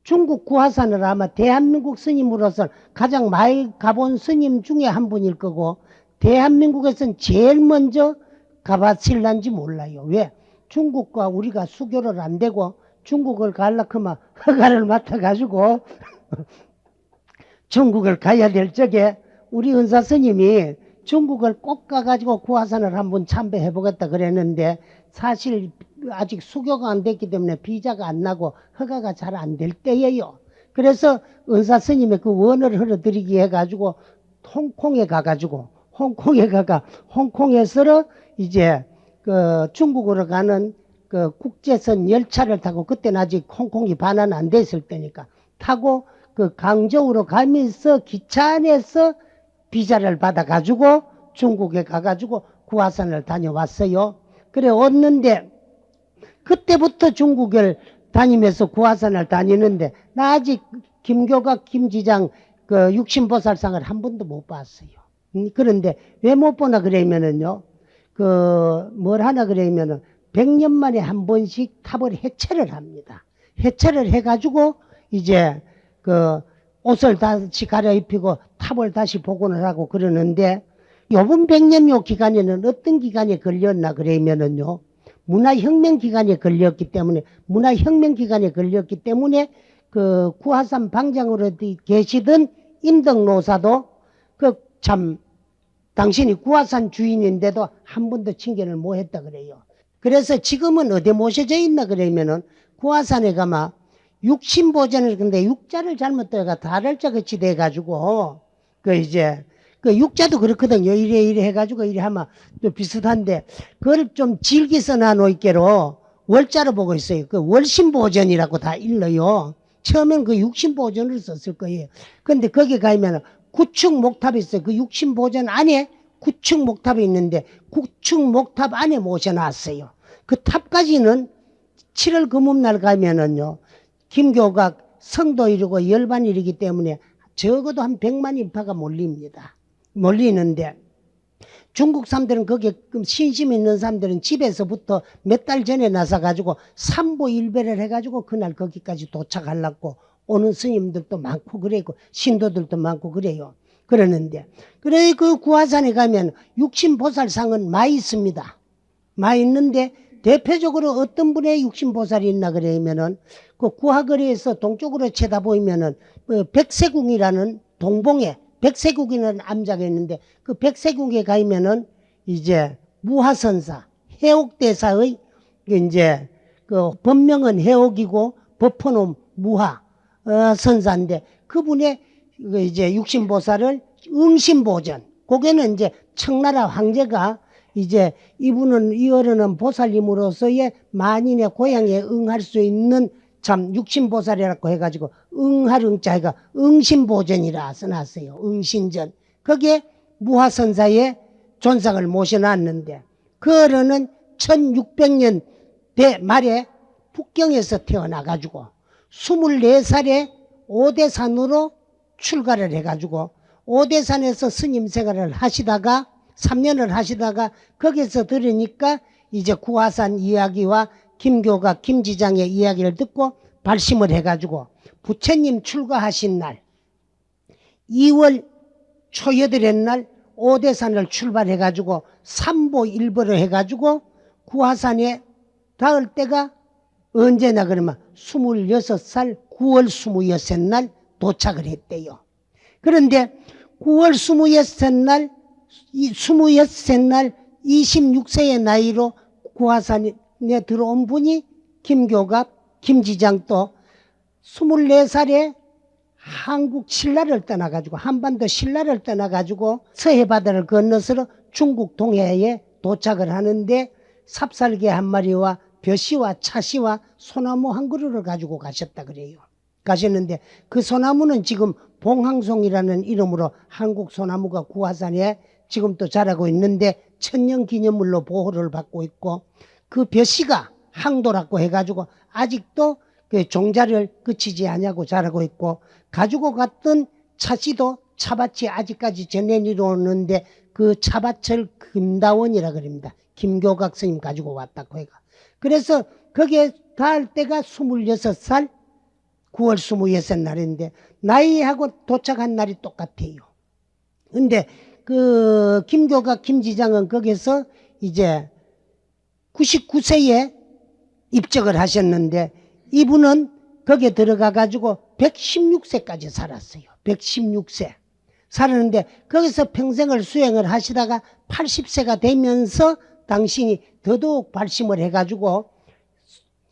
중국 구화산을 아마 대한민국 스님으로서 가장 많이 가본 스님 중에 한 분일 거고, 대한민국에서는 제일 먼저 가봤을란지 몰라요. 왜? 중국과 우리가 수교를 안 되고 중국을 가려면 허가를 맡아가지고 중국을 가야 될 적에 우리 은사 스님이 중국을 꼭 가가지고 구화산을 한번 참배해보겠다 그랬는데, 사실 아직 수교가 안 됐기 때문에 비자가 안 나고 허가가 잘 안 될 때예요. 그래서 은사 스님의 그 원을 흘러드리기 해가지고 홍콩에 가가지고 홍콩에서 이제 그 중국으로 가는 그 국제선 열차를 타고, 그때는 아직 홍콩이 반환 안 됐을 때니까 타고 그 강저우로 가면서 기차 안에서 비자를 받아가지고 중국에 가가지고 구화산을 다녀왔어요. 그래 왔는데, 그때부터 중국을 다니면서 구화산을 다니는데, 나 아직 김교각 김지장 그 육신보살상을 한 번도 못 봤어요. 그런데 왜 못 보나 그러면은요, 뭘 하나 그러면은 100년 만에 한 번씩 탑을 해체를 합니다. 해체를 해가지고 이제 그 옷을 다시 갈아입히고 탑을 다시 복원을 하고 그러는데, 요번 100년 요 기간에는 어떤 기간에 걸렸나 그러면은요, 문화혁명 기간에 걸렸기 때문에 그 구화산 방장으로 계시던 임덕노사도 참 당신이 구화산 주인인데도 한 번도 칭견을 못 했다 그래요. 그래서 지금은 어디 모셔져 있나 그러면은 구화산에 가면 육신보전을, 근데 육자를 잘못 떠가 다를자 같이 돼가지고 이제 육자도 그렇거든요. 이래 해가지고 이래 하면 또 비슷한데, 그걸 좀 질기 써놔놓을게로 월자로 보고 있어요. 그 월신보전이라고 다 읽어요. 처음엔 그 육신보전을 썼을 거예요. 근데 거기 가면 구축 목탑이 있어요. 그 육신보전 안에 구축 목탑이 있는데, 구축 목탑 안에 모셔놨어요. 그 탑까지는 7월 금음날 가면은요, 김교각 성도일이고 열반일이기 때문에 적어도 한 100만 인파가 몰리는데, 중국 사람들은 거기에 신심 있는 사람들은 집에서부터 몇 달 전에 나서가지고 삼보일배를 해가지고 그날 거기까지 도착하려고 오는 스님들도 많고 그래고 신도들도 많고 그래요. 그러는데, 그래 그 구화산에 가면 육신보살상은 많이 있습니다. 많이 있는데, 대표적으로 어떤 분의 육신보살이 있나 그러면은 그 구화거리에서 동쪽으로 쳐다보면은 백세궁이라는 동봉에 백세궁이라는 암자가 있는데, 그 백세궁에 가면은 이제 무하선사 해옥대사의 이제 그 법명은 해옥이고 법포는 무하 선사인데, 그분의 이제 육신보살을 응신보전, 거기는 이제 청나라 황제가 이제 이분은 이 어른은 보살님으로서의 만인의 고향에 응할 수 있는 참 육신보살이라고 해가지고 응할 응자가 응신보전이라 써놨어요. 응신전. 거기에 무하선사의 존상을 모셔놨는데, 그 어른은 1600년대 말에 북경에서 태어나가지고 24살에 오대산으로 출가를 해가지고 오대산에서 스님 생활을 하시다가 3년을 하시다가 거기서 들으니까 이제 구화산 이야기와 김교각 김지장의 이야기를 듣고 발심을 해가지고 부처님 출가하신 날 2월 초여덟의 날 오대산을 출발해가지고 삼보일보를 해가지고 구화산에 닿을 때가 언제나 그러면 26살 9월 26날 도착을 했대요. 그런데 9월 26날 26세의 나이로 구화산에 들어온 분이 김교각 김지장도 24살에 한국 신라를 떠나가지고 한반도 신라를 떠나가지고 서해바다를 건너서 중국 동해에 도착을 하는데, 삽살개 한 마리와 벼시와 차시와 소나무 한 그루를 가지고 가셨다 그래요. 가셨는데, 그 소나무는 지금 봉황송이라는 이름으로 한국 소나무가 구화산에 지금 또 자라고 있는데 천년기념물로 보호를 받고 있고, 그 벼시가 항도라고 해가지고 아직도 그 종자를 그치지 않냐고 자라고 있고, 가지고 갔던 차씨도 차밭이 아직까지 전해내려오는데 그 차밭을 금다원이라 그럽니다. 김교각 스님 가지고 왔다고 해가. 그래서 거기에 닿을 때가 26살 9월 26일 날인데 나이하고 도착한 날이 똑같아요. 근데 그 김교각 김지장은 거기서 이제 99세에 입적을 하셨는데 이분은 거기에 들어가 가지고 116세까지 살았어요. 116세 살았는데 거기서 평생을 수행을 하시다가 80세가 되면서 당신이 더더욱 발심을 해가지고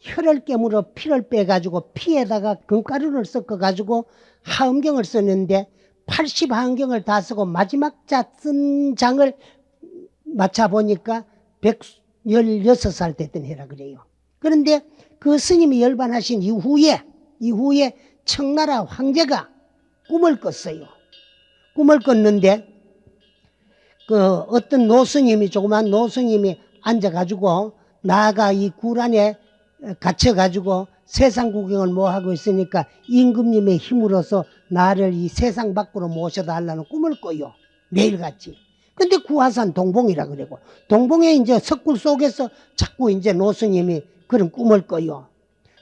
혈을 깨물어 피를 빼가지고 피에다가 금가루를 섞어가지고 하음경을 썼는데 80하음경을 다 쓰고 마지막 자 쓴 장을 맞춰보니까 116살 됐던 해라 그래요. 그런데 그 스님이 열반하신 이후에 청나라 황제가 꿈을 꿨어요. 꿈을 꿨는데 그 어떤 노스님이 조그만 노스님이 앉아가지고 나가 이 굴 안에 갇혀가지고 세상 구경을 뭐 하고 있으니까 임금님의 힘으로서 나를 이 세상 밖으로 모셔달라는 꿈을 꿔요. 매일같이. 근데 구화산 동봉이라 그러고 동봉에 이제 석굴 속에서 자꾸 이제 노스님이 그런 꿈을 꿔요.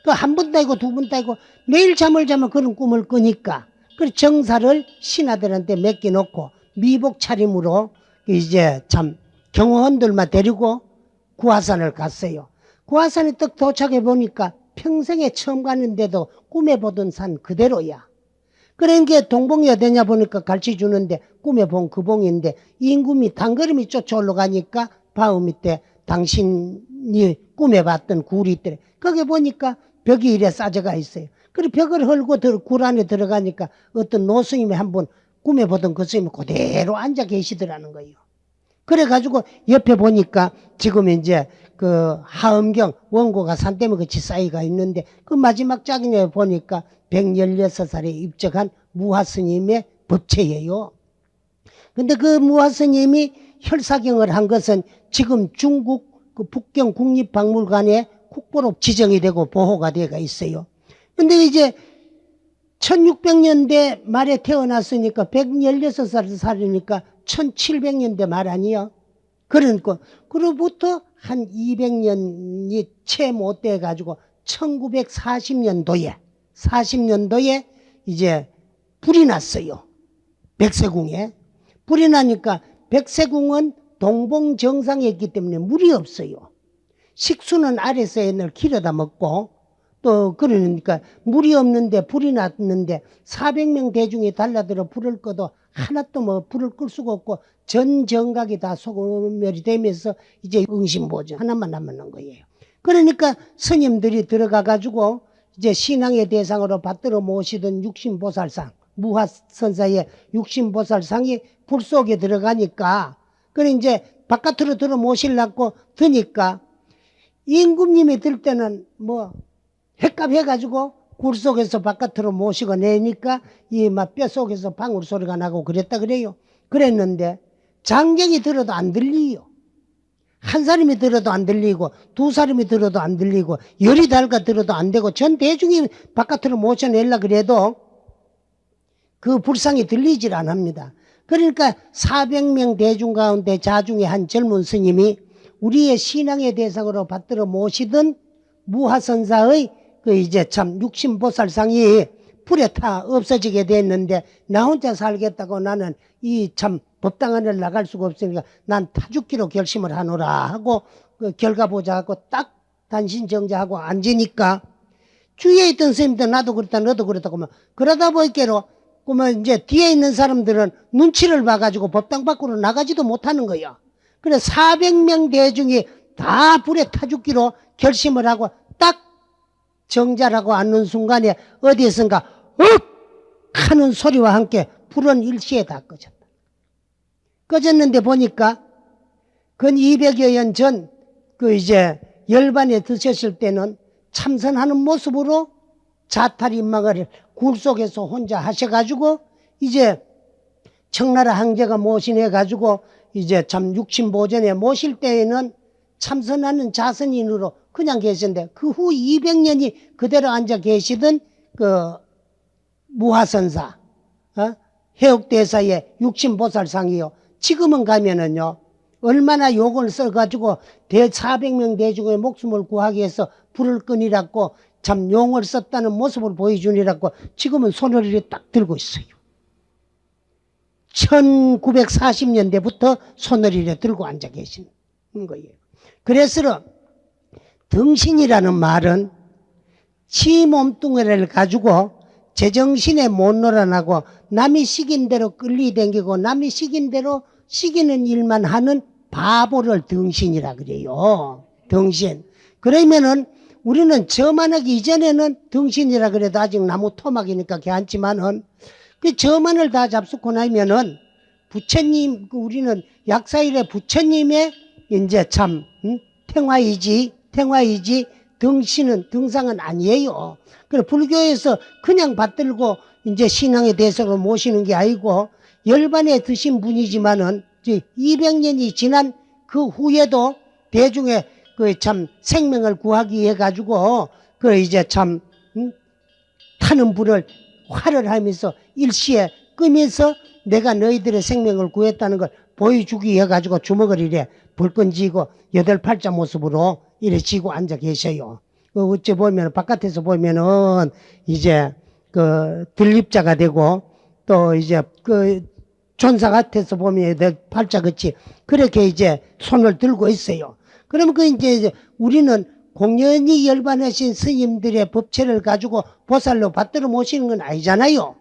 그 한 번도 아니고 두 번도 아니고 매일 잠을 자면 그런 꿈을 꾸니까 그 정사를 신하들한테 맡겨놓고 미복 차림으로 이제 참 경호원들만 데리고 구화산을 갔어요. 구화산에 딱 도착해 보니까 평생에 처음 갔는데도 꿈에 보던 산 그대로야. 그러니까 동봉이 어디냐 보니까 가르쳐 주는데 꿈에 본 그 봉인데 임금이 단걸음이 쫓아 올라가니까 바위 밑에 당신이 꿈에 봤던 굴이 있더래. 거기 보니까 벽이 이래 싸져가 있어요. 그리고 벽을 헐고 굴 안에 들어가니까 어떤 노스님이 한번 꿈에 보던 그 스님이 그대로 앉아 계시더라는 거예요. 그래가지고 옆에 보니까 지금 이제 그 하음경 원고가 산더미 같이 쌓이가 있는데 그 마지막 장에 보니까 116살에 입적한 무화스님의 법체예요. 근데 그 무화스님이 혈사경을 한 것은 지금 중국 그 북경 국립박물관에 국보로 지정이 되고 보호가 되어 있어요. 근데 이제 1600년대 말에 태어났으니까 116살 살으니까 1700년대 말 아니요. 그러니까 그로부터 한 200년이 채 못 돼 가지고 1940년도에 이제 불이 났어요. 백세궁에. 불이 나니까 백세궁은 동봉 정상에 있기 때문에 물이 없어요. 식수는 아래서 늘 길어다 먹고 또 그러니까 물이 없는데 불이 났는데 400명 대중이 달라들어 불을 꺼도 하나도 뭐 불을 끌 수가 없고 전 정각이 다 소멸이 되면서 이제 응심보전 하나만 남는 거예요. 그러니까 스님들이 들어가 가지고 이제 신앙의 대상으로 받들어 모시던 육신보살상 무화선사의 육신보살상이 불 속에 들어가니까 그래 이제 바깥으로 들어 모시려고 드니까 임금님이 들 때는 뭐 헷갈해가지고 굴 속에서 바깥으로 모시고 내니까 이 막 뼈 속에서 방울 소리가 나고 그랬다 그래요. 그랬는데 장경이 들어도 안 들리요. 한 사람이 들어도 안 들리고 두 사람이 들어도 안 들리고 열이 달가 들어도 안 되고 전 대중이 바깥으로 모셔내려 그래도 그 불상이 들리질 않습니다. 그러니까 400명 대중 가운데 자중의 한 젊은 스님이 우리의 신앙의 대상으로 받들어 모시던 무화선사의 그 이제 참 육신보살상이 불에 타 없어지게 됐는데 나 혼자 살겠다고 나는 이 참 법당 안을 나갈 수가 없으니까 난 타죽기로 결심을 하노라 하고 그 결과보자 하고 딱 단신정자하고 앉으니까 주위에 있던 스님들 나도 그렇다 너도 그렇다고 막 그러다 보니까 그러면 이제 뒤에 있는 사람들은 눈치를 봐가지고 법당 밖으로 나가지도 못하는 거야. 그래 400명 대중이 다 불에 타죽기로 결심을 하고 딱 정자라고 앉는 순간에 어디에선가 억 하는 소리와 함께 불은 일시에 다 꺼졌다. 꺼졌는데 보니까 근 200여 년 전 그 이제 열반에 드셨을 때는 참선하는 모습으로 자탈인망을 굴 속에서 혼자 하셔가지고 이제 청나라 황제가 모신해가지고 이제 참 육신보전에 모실 때에는 참선하는 자선인으로 그냥 계셨는데 그 후 200년이 그대로 앉아 계시던 그 무화선사 해옥대사의 육신보살상이요. 지금은 가면은요 얼마나 욕을 써가지고 400명 대중의 목숨을 구하기 위해서 불을 끄니라고 참 용을 썼다는 모습을 보여주니라고 지금은 손을 이렇게 딱 들고 있어요. 1940년대부터 손을 이렇게 들고 앉아 계시는 거예요. 그래서 등신이라는 말은 지 몸뚱이를 가지고 제정신에 못 놀아나고 남이 시킨 대로 끌리댕기고 남이 시킨 대로 시키는 일만 하는 바보를 등신이라 그래요. 등신. 그러면은 우리는 저만하기 이전에는 등신이라 그래도 아직 나무 토막이니까 괜찮지만은 그 저만을 다 잡수고 나면은 부처님, 우리는 약사일의 부처님의 이제 참 탱화이지 등상은 아니에요. 그래 불교에서 그냥 받들고 이제 신앙의 대상으로 모시는 게 아니고 열반에 드신 분이지만은 200년이 지난 그 후에도 대중의 그 참 생명을 구하기 위해 가지고 그 이제 참 타는 불을 화를 하면서 일시에 끄면서 내가 너희들의 생명을 구했다는 걸 보여주기 위해 가지고 주먹을 이래 불끈 쥐고 8팔자 모습으로 이래 쥐고 앉아 계셔요. 어찌 보면 바깥에서 보면은 이제 그 들립자가 되고 또 이제 그 존사 같아서 보면 내 팔자같이 그렇게 이제 손을 들고 있어요. 그러면 그 이제 우리는 공연히 열반하신 스님들의 법체를 가지고 보살로 받들어 모시는 건 아니잖아요.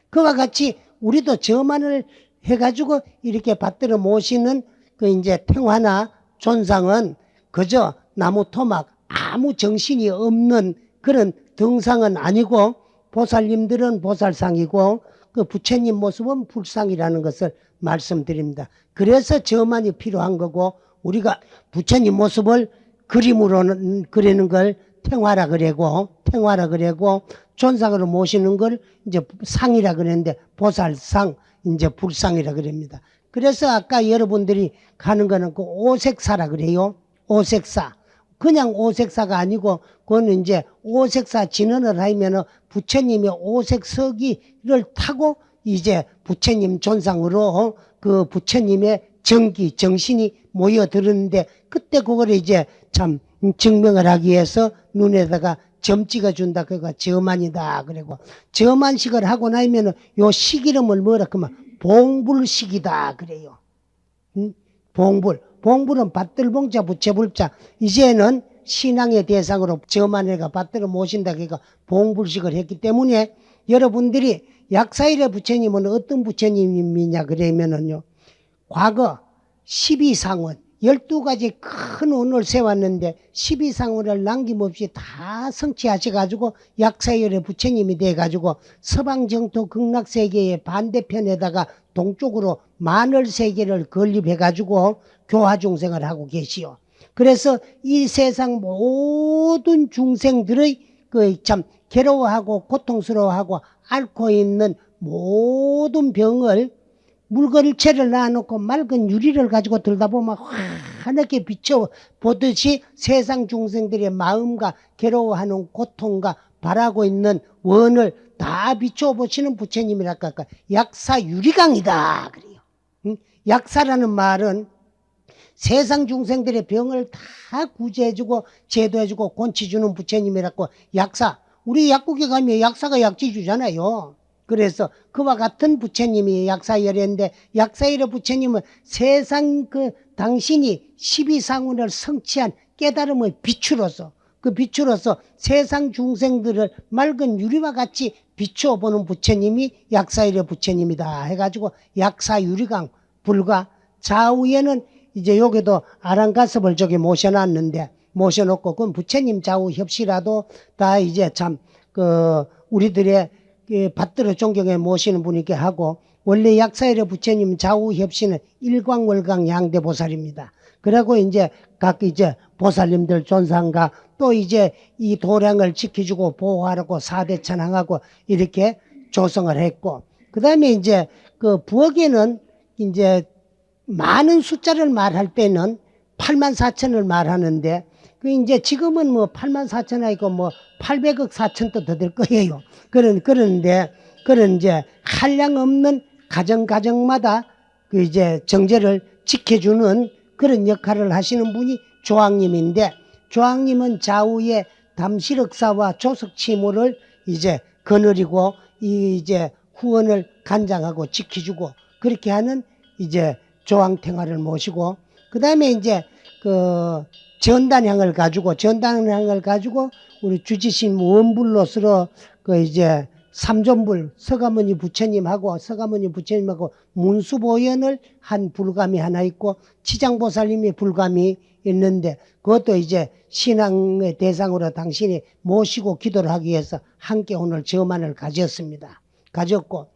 그와 같이 우리도 저만을 해가지고 이렇게 받들어 모시는 그 이제 탱화나 존상은 그저 나무 토막 아무 정신이 없는 그런 등상은 아니고 보살님들은 보살상이고 그 부처님 모습은 불상이라는 것을 말씀드립니다. 그래서 저만이 필요한 거고 우리가 부처님 모습을 그림으로 그리는 걸 탱화라 그래고 존상으로 모시는 걸 이제 상이라 그랬는데 보살상 이제 불상이라 그럽니다. 그래서 아까 여러분들이 가는 거는 그 오색사라 그래요. 오색사. 그냥 오색사가 아니고 그거는 이제 오색사 진언을 하면은 부처님의 오색서기를 타고 이제 부처님 존상으로 그 부처님의 정신이 모여들었는데 그때 그걸 이제 참 증명을 하기 위해서 눈에다가 점 찍어준다. 그거 저만이다. 그리고 저만식을 하고 나면은 요 식 이름을 뭐라 그러면 봉불식이다. 그래요. 봉불은 받들봉자 부채불자. 이제는 신앙의 대상으로 저만해가 받들어 모신다. 그러니까 봉불식을 했기 때문에 여러분들이 약사일의 부처님은 어떤 부처님이냐 그러면은요. 과거 12상원 12가지 큰 원을 세웠는데 12상원을 남김없이 다 성취하셔가지고 약사열의 부처님이 돼가지고 서방정토 극락세계의 반대편에다가 동쪽으로 마늘세계를 건립해가지고 교화중생을 하고 계시오. 그래서 이 세상 모든 중생들의 그 참 괴로워하고 고통스러워하고 앓고 있는 모든 병을 물건체를 놔놓고 맑은 유리를 가지고 들다 보면 환하게 비춰보듯이 세상 중생들의 마음과 괴로워하는 고통과 바라고 있는 원을 다 비춰보시는 부처님이랄까 약사 유리강이다 그래요. 약사라는 말은 세상 중생들의 병을 다 구제해주고 제도해주고 곤치주는 부처님이라고 약사. 우리 약국에 가면 약사가 약지 주잖아요. 그래서 그와 같은 부처님이 약사열인데 약사열의 부처님은 세상 그 당신이 12상원을 성취한 깨달음의 빛으로서 그 빛으로서 세상 중생들을 맑은 유리와 같이 비추어보는 부처님이 약사열의 부처님이다 해가지고 약사유리강 불과 좌우에는 이제 여기도 아랑가섭을 저기 모셔놓고 그건 부처님 좌우 협시라도 다 이제 참 우리들의 받들어 존경해 모시는 분이게 하고 원래 약사열의 부처님 좌우 협시는 일광월광 양대보살입니다. 그리고 이제 각 이제 보살님들 존상과 또 이제 이 도량을 지켜주고 보호하라고 사대천왕하고 이렇게 조성을 했고 그 다음에 이제 그 부엌에는 이제 많은 숫자를 말할 때는 84,000을 말하는데 그 이제 지금은 뭐 84,000이고 뭐 800억 4천도 더 될 거예요. 그런데 그런 이제 한량 없는 가정마다 그 이제 정제를 지켜주는 그런 역할을 하시는 분이 조항님인데, 조항님은 좌우에 담시륵사와 조석치무를 이제 거느리고 이제 후원을 간장하고 지켜주고 그렇게 하는 이제 조항탱화를 모시고, 그 다음에 이제 그 전단향을 가지고 우리 주지신 원불로서로 그 이제 삼존불 서가모니 부처님하고 문수보현을 한 불감이 하나 있고 치장보살님의 불감이 있는데, 그것도 이제 신앙의 대상으로 당신이 모시고 기도를 하기 위해서 함께 오늘 저만을 가졌고,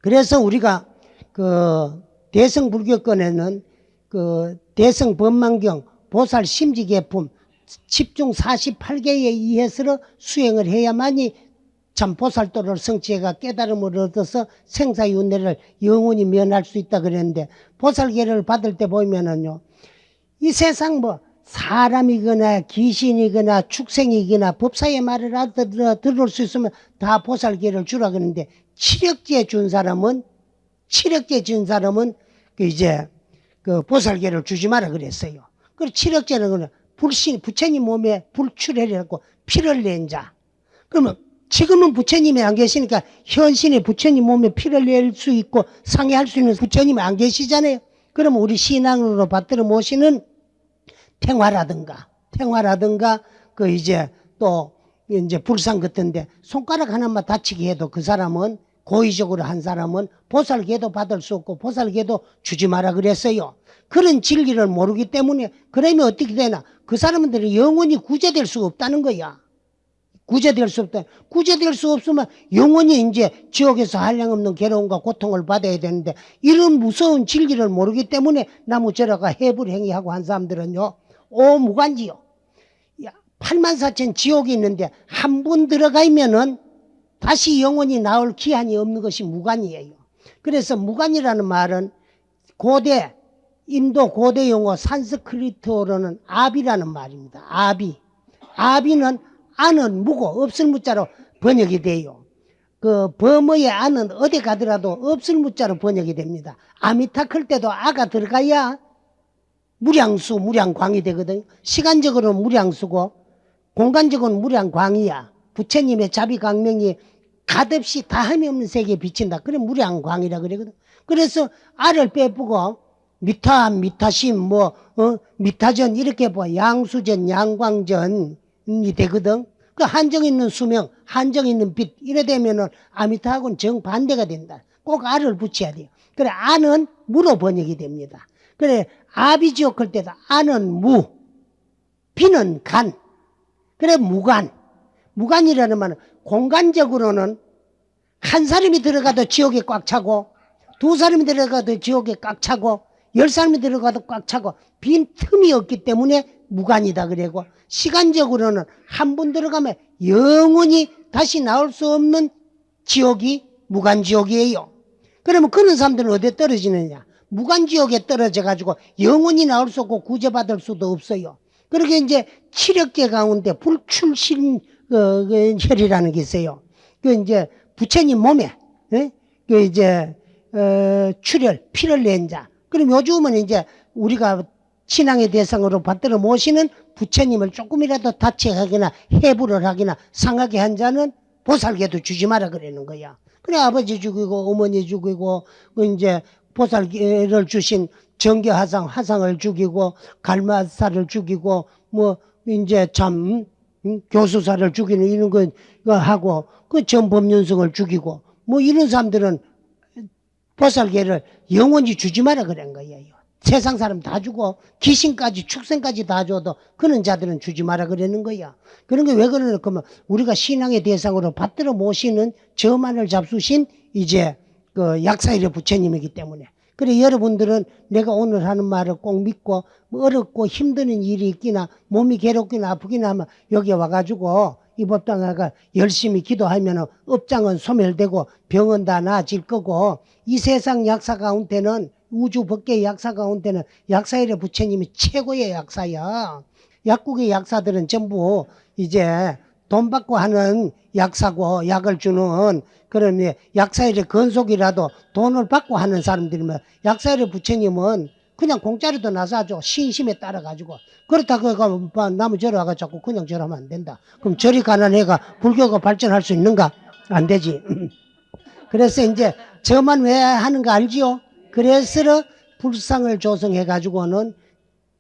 그래서 우리가 그 대성불교권에는 그 대성법망경 보살 심지계품 집중 48개에 의해서 수행을 해야만이 참 보살도를 성취해가 깨달음을 얻어서 생사윤회를 영원히 면할 수 있다 그랬는데, 보살계를 받을 때 보면은요, 이 세상 뭐 사람이거나 귀신이거나 축생이거나 법사의 말을 들을 수 있으면 다 보살계를 주라 그러는데, 치력제 준 사람은 그 이제 그 보살계를 주지 마라 그랬어요. 그 치력제는 그냥 부처님 몸에 불출해갖고 피를 낸 자. 그러면 지금은 부처님이 안 계시니까 현신에 부처님 몸에 피를 낼 수 있고 상해할 수 있는 부처님이 안 계시잖아요. 그러면 우리 신앙으로 받들어 모시는 탱화라든가 그 이제 또 이제 불상 같은데 손가락 하나만 다치게 해도 그 사람은 고의적으로 한 사람은 보살계도 받을 수 없고 보살계도 주지 마라 그랬어요. 그런 진리를 모르기 때문에, 그러면 어떻게 되나? 그 사람들은 영원히 구제될 수 없다는 거야. 구제될 수 없으면 영원히 이제 지옥에서 한량없는 괴로움과 고통을 받아야 되는데, 이런 무서운 진리를 모르기 때문에 나무저라가 해불행위하고 한 사람들은요, 오무간지요. 84,000 지옥이 있는데 한 번 들어가면은 다시 영원히 나올 기한이 없는 것이 무간이에요. 그래서 무간이라는 말은 인도 고대 용어 산스크리트어로는 아비라는 말입니다. 아비는 안은 무고 없을 무자로 번역이 돼요. 그 범어의 안은 어디 가더라도 없을 무자로 번역이 됩니다. 아미타 클 때도 아가 들어가야 무량광이 되거든요. 시간적으로는 무량수고 공간적으로는 무량광이야. 부처님의 자비광명이 갓없이 다함이 없는 세계에 비친다. 그래 무량광이라 그러거든. 그래서 알을 빼쁘고 미타심 미타전 이렇게 양수전 양광전이 되거든. 그 한정 있는 수명, 한정 있는 빛 이래 되면은 아미타하고는 정반대가 된다. 꼭 알을 붙여야 돼요. 그래 안은 무로 번역이 됩니다. 그래 아비지옥 할 때도 안은 무, 비는 간. 그래 무간이라는 말은 공간적으로는 한 사람이 들어가도 지옥에 꽉 차고, 두 사람이 들어가도 지옥에 꽉 차고, 10사람이 들어가도 꽉 차고, 빈 틈이 없기 때문에 무간이다 그래고, 시간적으로는 한 번 들어가면 영원히 다시 나올 수 없는 지옥이 무간지옥이에요. 그러면 그런 사람들은 어디에 떨어지느냐? 무간지옥에 떨어져 가지고 영원히 나올 수 없고 구제받을 수도 없어요. 그렇게 이제 치력계 가운데 불출신 혈이라는 게 있어요. 그 이제 부처님 몸에 그 이제 피를 낸 자. 그럼 요즘은 이제 우리가 신앙의 대상으로 받들어 모시는 부처님을 조금이라도 다치하거나 해부를 하거나 상하게 한 자는 보살계도 주지 마라 그러는 거야. 그래 아버지 죽이고 어머니 죽이고 이제 보살계를 주신 정계화상을 죽이고 갈마사를 죽이고 이제 참 교수사를 죽이는 이런 거 하고 그 전법륜성을 죽이고 이런 사람들은 보살계를 영원히 주지 마라 그런 거예요. 세상 사람 다 주고 귀신까지 축생까지 다 줘도 그런 자들은 주지 마라 그러는 거야. 그런 게 왜 그러냐 그러면 우리가 신앙의 대상으로 받들어 모시는 저만을 잡수신 이제 그 약사일의 부처님이기 때문에. 그래 여러분들은 내가 오늘 하는 말을 꼭 믿고 어렵고 힘드는 일이 있기나 몸이 괴롭기나 아프기나 하면 여기 와가지고 이 법당아가 열심히 기도하면 업장은 소멸되고 병은 다 나아질 거고, 이 세상 약사 가운데는 우주 법계의 약사 가운데는 약사일의 부처님이 최고의 약사야. 약국의 약사들은 전부 이제 돈 받고 하는 약사고 약을 주는 그런 약사일의 건속이라도 돈을 받고 하는 사람들이면, 약사일의 부처님은 그냥 공짜로도 나사줘. 신심에 따라가지고. 그렇다고 나무 절하가 자꾸 그냥 절하면 안 된다. 그럼 절이 가난해가 불교가 발전할 수 있는가? 안 되지. 그래서 이제 저만 왜 하는가 알지요? 그래서 불상을 조성해가지고는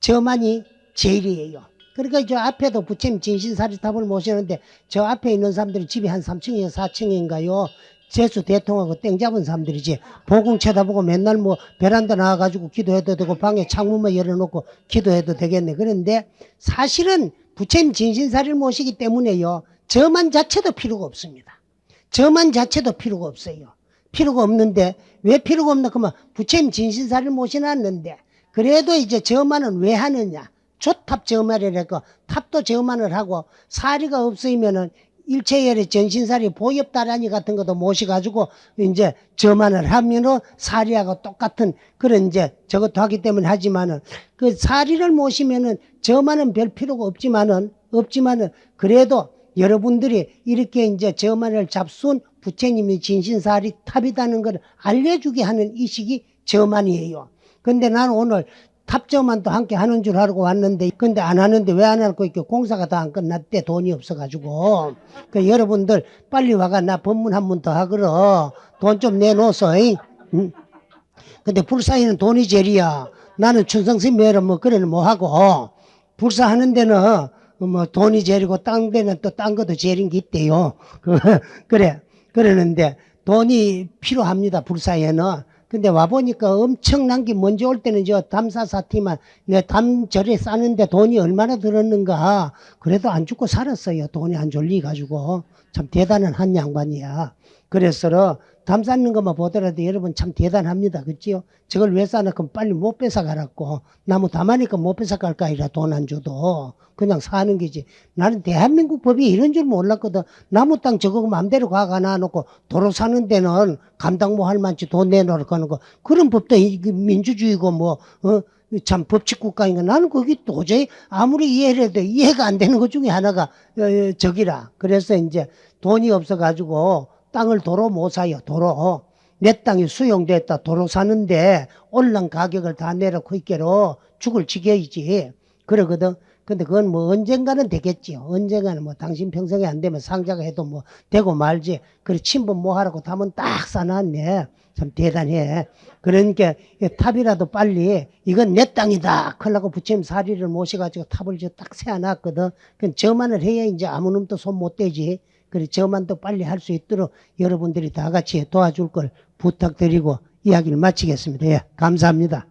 저만이 제일이에요. 그러니까 저 앞에도 부처님 진신사리탑을 모시는데 저 앞에 있는 사람들이 집이 한 3층인가 4층인가요? 재수 대통하고 땡 잡은 사람들이지. 보궁 쳐다보고 맨날 뭐 베란다 나와가지고 기도해도 되고 방에 창문만 열어놓고 기도해도 되겠네. 그런데 사실은 부처님 진신사리를 모시기 때문에요. 저만 자체도 필요가 없습니다. 저만 자체도 필요가 없어요. 필요가 없는데 왜 필요가 없나? 그러면 부처님 진신사리를 모셔놨는데 그래도 이제 저만은 왜 하느냐? 조탑 저만이라고 탑도 저만을 하고 사리가 없으면은 일체열의 전신사리 보엽다라니 같은 것도 모셔가지고 이제 저만을 하면은 사리하고 똑같은 그런 이제 저것도 하기 때문에 하지만은 그 사리를 모시면은 저만은 별 필요가 없지만은 그래도 여러분들이 이렇게 이제 저만을 잡순 부처님이 진신사리 탑이다는 걸 알려주게 하는 이식이 저만이에요. 근데 나는 오늘 탑저만도 함께 하는 줄 알고 왔는데 근데 안 하는데 왜 안 하고 이렇게 공사가 다 안 끝났대. 돈이 없어가지고. 그 여러분들 빨리 와가 나 법문 한 번 더 하거라. 돈 좀 내놓소. 응? 근데 불사에는 돈이 제일이야. 나는 춘성스님이라 뭐 그래는 뭐 하고 불사하는 데는 뭐 돈이 제일이고 딴 데는 또 딴 것도 제일인 게 있대요. 그래. 그러는데 돈이 필요합니다. 불사에는. 근데 와보니까 엄청난 게 먼저 올 때는 저 담사사티만 내 담절에 싸는데 돈이 얼마나 들었는가. 그래도 안 죽고 살았어요. 돈이 안 졸리가지고. 참 대단한 한 양반이야. 그래서 담 쌓는 것만 보더라도 여러분 참 대단합니다. 그치요? 저걸 왜 싸놓고 빨리 못 뺏어가라고. 나무 담아니까 못 뺏어갈까 이라 돈 안 줘도. 그냥 사는 게지. 나는 대한민국 법이 이런 줄 몰랐거든. 나무 땅 저거 마음대로 가가 놔놓고 도로 사는 데는 감당 뭐 할 만치 돈 내놓으라고 하는 거. 그런 법도 민주주의고 뭐, 참 법치국가인가. 나는 그게 도저히 아무리 이해를 해도 이해가 안 되는 것 중에 하나가 저기라. 그래서 이제 돈이 없어가지고 땅을 도로 못 사요. 도로. 내 땅이 수용됐다. 도로 사는데 올란 가격을 다 내놓고 있게로 죽을 지겨이지. 그러거든. 근데 그건 뭐 언젠가는 되겠지요. 언젠가는 뭐 당신 평생에 안 되면 상자가 해도 뭐 되고 말지. 그래 친분 뭐 하라고 담은 딱 싸놨네. 참 대단해. 그러니까 탑이라도 빨리 이건 내 땅이다. 그러고 부처님 사리를 모셔가지고 탑을 딱 세워놨거든. 그건 저만을 해야 이제 아무 놈도 손 못 대지. 그래 저만도 빨리 할 수 있도록 여러분들이 다 같이 도와줄 걸 부탁드리고 이야기를 마치겠습니다. 예, 감사합니다.